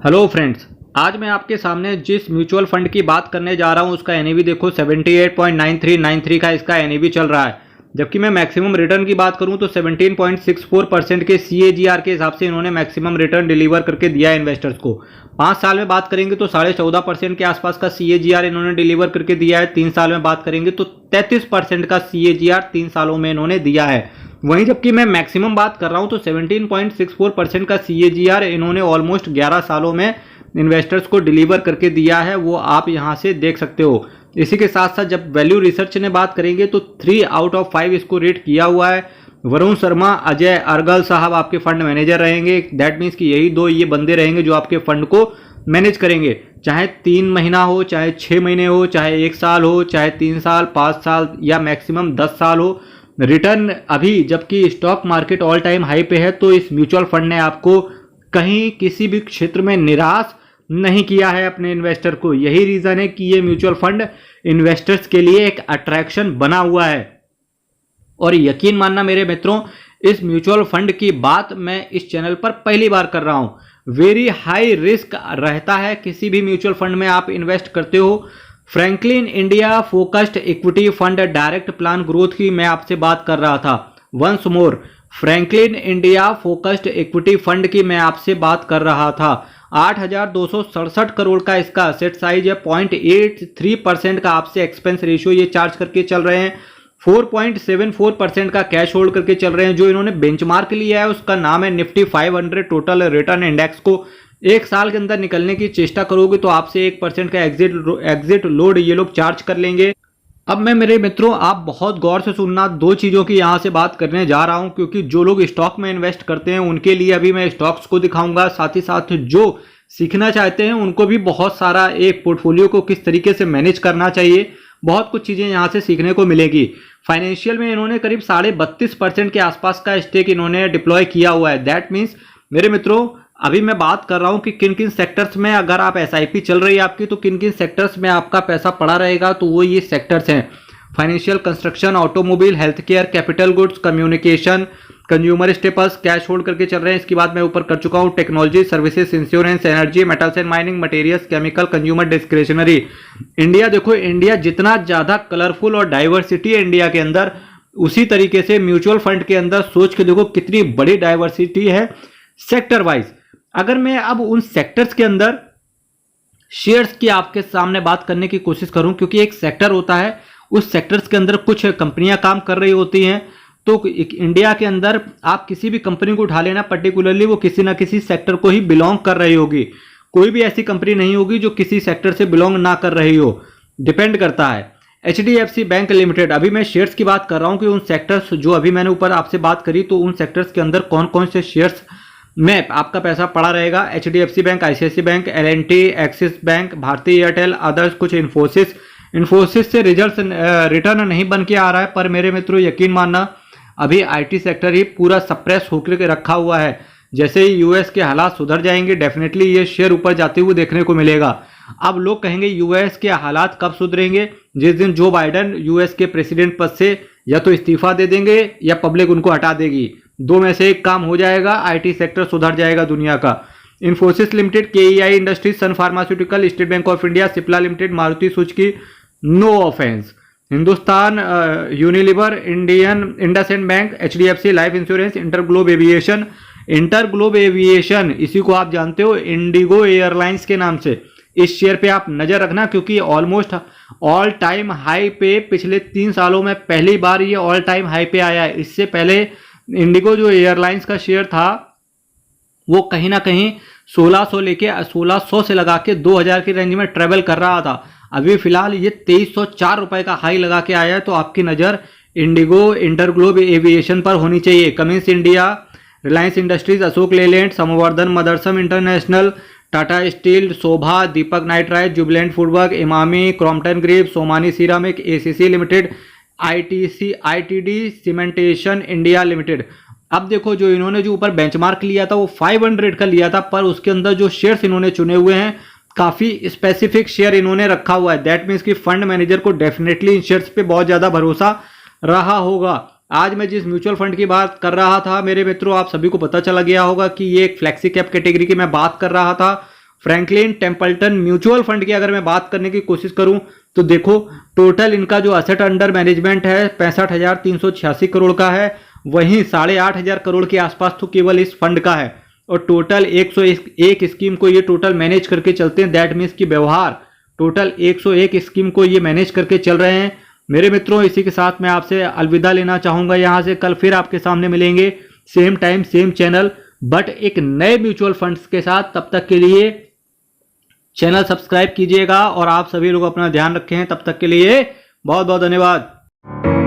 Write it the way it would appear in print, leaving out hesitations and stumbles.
Hello friends, आज मैं आपके सामने जिस म्यूचुअल फंड की बात करने जा रहा हूं उसका एनएवी देखो 78.9393 का इसका एनएवी चल रहा है। जबकि मैं मैक्सिमम रिटर्न की बात करूं तो 17.64% के सीएजीआर के हिसाब से इन्होंने मैक्सिमम रिटर्न डिलीवर करके दिया है इन्वेस्टर्स को। 5 साल में बात करेंगे तो 14.5% के आसपास का सीएजीआर इन्होंने डिलीवर करके दिया है। 3 साल में बात करेंगे तो 33% का सीएजीआर 3 सालों में इन्होंने दिया है। वहीं जबकि मैं मैक्सिमम बात कर रहा हूं तो 17.64% का सीएजीआर इन्होंने ऑलमोस्ट 11 सालों में इन्वेस्टर्स को डिलीवर करके दिया है, वो आप यहां से देख सकते हो। इसी के साथ साथ जब वैल्यू रिसर्च ने बात करेंगे तो 3 आउट ऑफ 5 इसको रेट किया हुआ है। वरुण शर्मा, अजय अर्गल साहब आपके फंड मैनेजर रहेंगे। दैट मीन्स कि यही दो ये बंदे रहेंगे जो आपके फंड को मैनेज करेंगे, चाहे 3 महीना हो, चाहे 6 महीने हो, चाहे 1 साल हो, चाहे 3 साल, 5 साल या मैक्सिमम 10 साल हो। रिटर्न अभी जबकि stock market all time high पे है तो इस म्यूचुअल फंड ने आपको कहीं किसी भी क्षेत्र में निराश नहीं किया है अपने इन्वेस्टर को। यही रीजन है कि ये म्यूचुअल फंड इन्वेस्टर्स के लिए एक अट्रैक्शन बना हुआ है। और यकीन मानना मेरे मित्रों, इस म्यूचुअल फंड की बात मैं इस चैनल पर पहली बार कर रहा हूं। वेरी हाई रिस्क रहता है किसी भी म्यूचुअल फंड में आप इन्वेस्ट करते हो। Franklin India focused equity fund direct plan growth की मैं आपसे बात कर रहा था। Once more, Franklin India focused equity fund की मैं आपसे बात कर रहा था। 8,267 करोड़ का इसका असेट साइज है। 0.83% का आपसे एक्सपेंस रेशियो ये चार्ज करके चल रहे हैं। 4.74% का कैश होल्ड करके चल रहे हैं। जो इन्होंने बेंचमार्क लिया है उसका नाम है निफ्टी 500 टोटल रिटर्न इंडेक्स को 1 साल के अंदर निकलने की चेष्टा करोगे तो आपसे 1% का एग्जिट लोड ये लोग चार्ज कर लेंगे। अब मैं मेरे मित्रों, आप बहुत गौर से सुनना, 2 चीज़ों की यहाँ से बात करने जा रहा हूँ क्योंकि जो लोग स्टॉक में इन्वेस्ट करते हैं उनके लिए अभी मैं स्टॉक्स को दिखाऊंगा। साथ ही साथ जो सीखना चाहते हैं उनको भी बहुत सारा एक पोर्टफोलियो को किस तरीके से मैनेज करना चाहिए, बहुत कुछ चीज़ें यहाँ से सीखने को मिलेगी। फाइनेंशियल में इन्होंने करीब 32.5% के आसपास का स्टेक इन्होंने डिप्लॉय किया हुआ है। दैट मीन्स मेरे मित्रों, अभी मैं बात कर रहा हूं कि किन किन सेक्टर्स में अगर आप एसआईपी चल रही है आपकी तो किन किन सेक्टर्स में आपका पैसा पड़ा रहेगा, तो वो ये सेक्टर्स हैं: financial, construction, automobile, health care, capital goods, communication, consumer staples, cash hold करके चल रहे हैं। इसकी बात मैं ऊपर कर चुका हूं। Technology services, insurance, energy, metals and mining, materials, chemical, consumer discretionary. India देखो, इंडिया जितना ज्यादा कलरफुल और डाइवर्सिटी है इंडिया के अंदर, उसी तरीके से म्यूचुअल फंड के अंदर सोच के देखो कितनी बड़ी डाइवर्सिटी है सेक्टर वाइज। अगर मैं अब उन सेक्टर्स के अंदर शेयर्स की आपके सामने बात करने की कोशिश करूं, क्योंकि एक सेक्टर होता है, उस सेक्टर्स के अंदर कुछ कंपनियां काम कर रही होती हैं, तो इंडिया के अंदर आप किसी भी कंपनी को उठा लेना, पर्टिकुलरली वो किसी ना किसी सेक्टर को ही बिलोंग कर रही होगी। कोई भी ऐसी कंपनी नहीं होगी जो किसी सेक्टर से बिलोंग ना कर रही हो, डिपेंड करता है। HDFC बैंक लिमिटेड, अभी मैं शेयर्स की बात कर रहा हूं कि उन सेक्टर्स जो अभी मैंने ऊपर आपसे बात करी, तो उन सेक्टर्स के अंदर कौन कौन से शेयर्स में आपका पैसा पड़ा रहेगा। HDFC bank, ICICI bank, L&T, axis bank, भारतीय एयरटेल, अदर्स, कुछ इन्फोसिस से रिटर्न नहीं बन के आ रहा है। पर मेरे मित्रों यकीन मानना, अभी IT सेक्टर ही पूरा सप्रेस होकर के रखा हुआ है। जैसे ही US के हालात सुधर जाएंगे डेफिनेटली ये शेयर ऊपर जाते हुए देखने को मिलेगा। अब लोग कहेंगे US के हालात कब सुधरेंगे? जिस दिन जो बाइडन US के प्रेसिडेंट पद से या तो इस्तीफा दे देंगे या पब्लिक उनको हटा देगी, 2 में से एक काम हो जाएगा, IT सेक्टर सुधर जाएगा दुनिया का। Infosys limited, KEI industries, Sun pharmaceutical, State Bank of India, Cipla limited, Maruti Suzuki, no offense, Hindustan Unilever, Indian IndusInd bank, HDFC life insurance, InterGlobe aviation, इसी को आप जानते हो इंडिगो एयरलाइंस के नाम से। इस शेयर पे आप नजर रखना क्योंकि ऑलमोस्ट ऑल टाइम हाई पे पिछले 3 सालों में पहली बार ये ऑल टाइम हाई पे आया है। इससे पहले इंडिगो जो एयरलाइंस का शेयर था वो कहीं ना कहीं 1600 से लगा के 2000 की रेंज में ट्रेवल कर रहा था। अभी फिलहाल ये 2304 रुपए का हाई लगा के आया है। तो आपकी नज़र इंडिगो, इंटरग्लोब एविएशन पर होनी चाहिए। Cummins India, Reliance Industries, Ashok Leyland, Samvardhana Motherson International, Tata Steel, Sobha, Deepak Nitrite, Jubilant Foodwork, Emami, Crompton Greaves, Somany Ceramic, ACC Limited, ITD Cementation India Limited. अब देखो, जो इन्होंने जो ऊपर बेंचमार्क लिया था वो 500 का लिया था, पर उसके अंदर जो शेयर्स इन्होंने चुने हुए हैं काफी स्पेसिफिक शेयर इन्होंने रखा हुआ है। दैट मीन्स कि फंड मैनेजर को डेफिनेटली इन शेयर्स पे बहुत ज्यादा भरोसा रहा होगा। आज मैं जिस म्यूचुअल फंड की बात कर रहा था मेरे मित्रों, आप सभी को पता चला गया होगा कि ये एक फ्लेक्सी कैप कैटेगरी की मैं बात कर रहा था। फ्रैंकलिन टेम्पल्टन म्यूचुअल फंड की अगर मैं बात करने की कोशिश करूं तो देखो टोटल इनका जो असेट अंडर मैनेजमेंट है 65,386 करोड़ का है, वहीं 8,500 करोड़ के आसपास तो केवल इस फंड का है और टोटल 101 स्कीम को ये टोटल मैनेज करके चलते हैं। दैट मीन्स की व्यवहार टोटल 101 स्कीम को ये मैनेज करके चल रहे हैं। मेरे मित्रों, इसी के साथ मैं आपसे अलविदा लेना चाहूंगा यहाँ से। कल फिर आपके सामने मिलेंगे same time same channel but एक नए म्यूचुअल फंड्स के साथ। तब तक के लिए चैनल सब्सक्राइब कीजिएगा और आप सभी लोग अपना ध्यान रखें। तब तक के लिए बहुत बहुत धन्यवाद।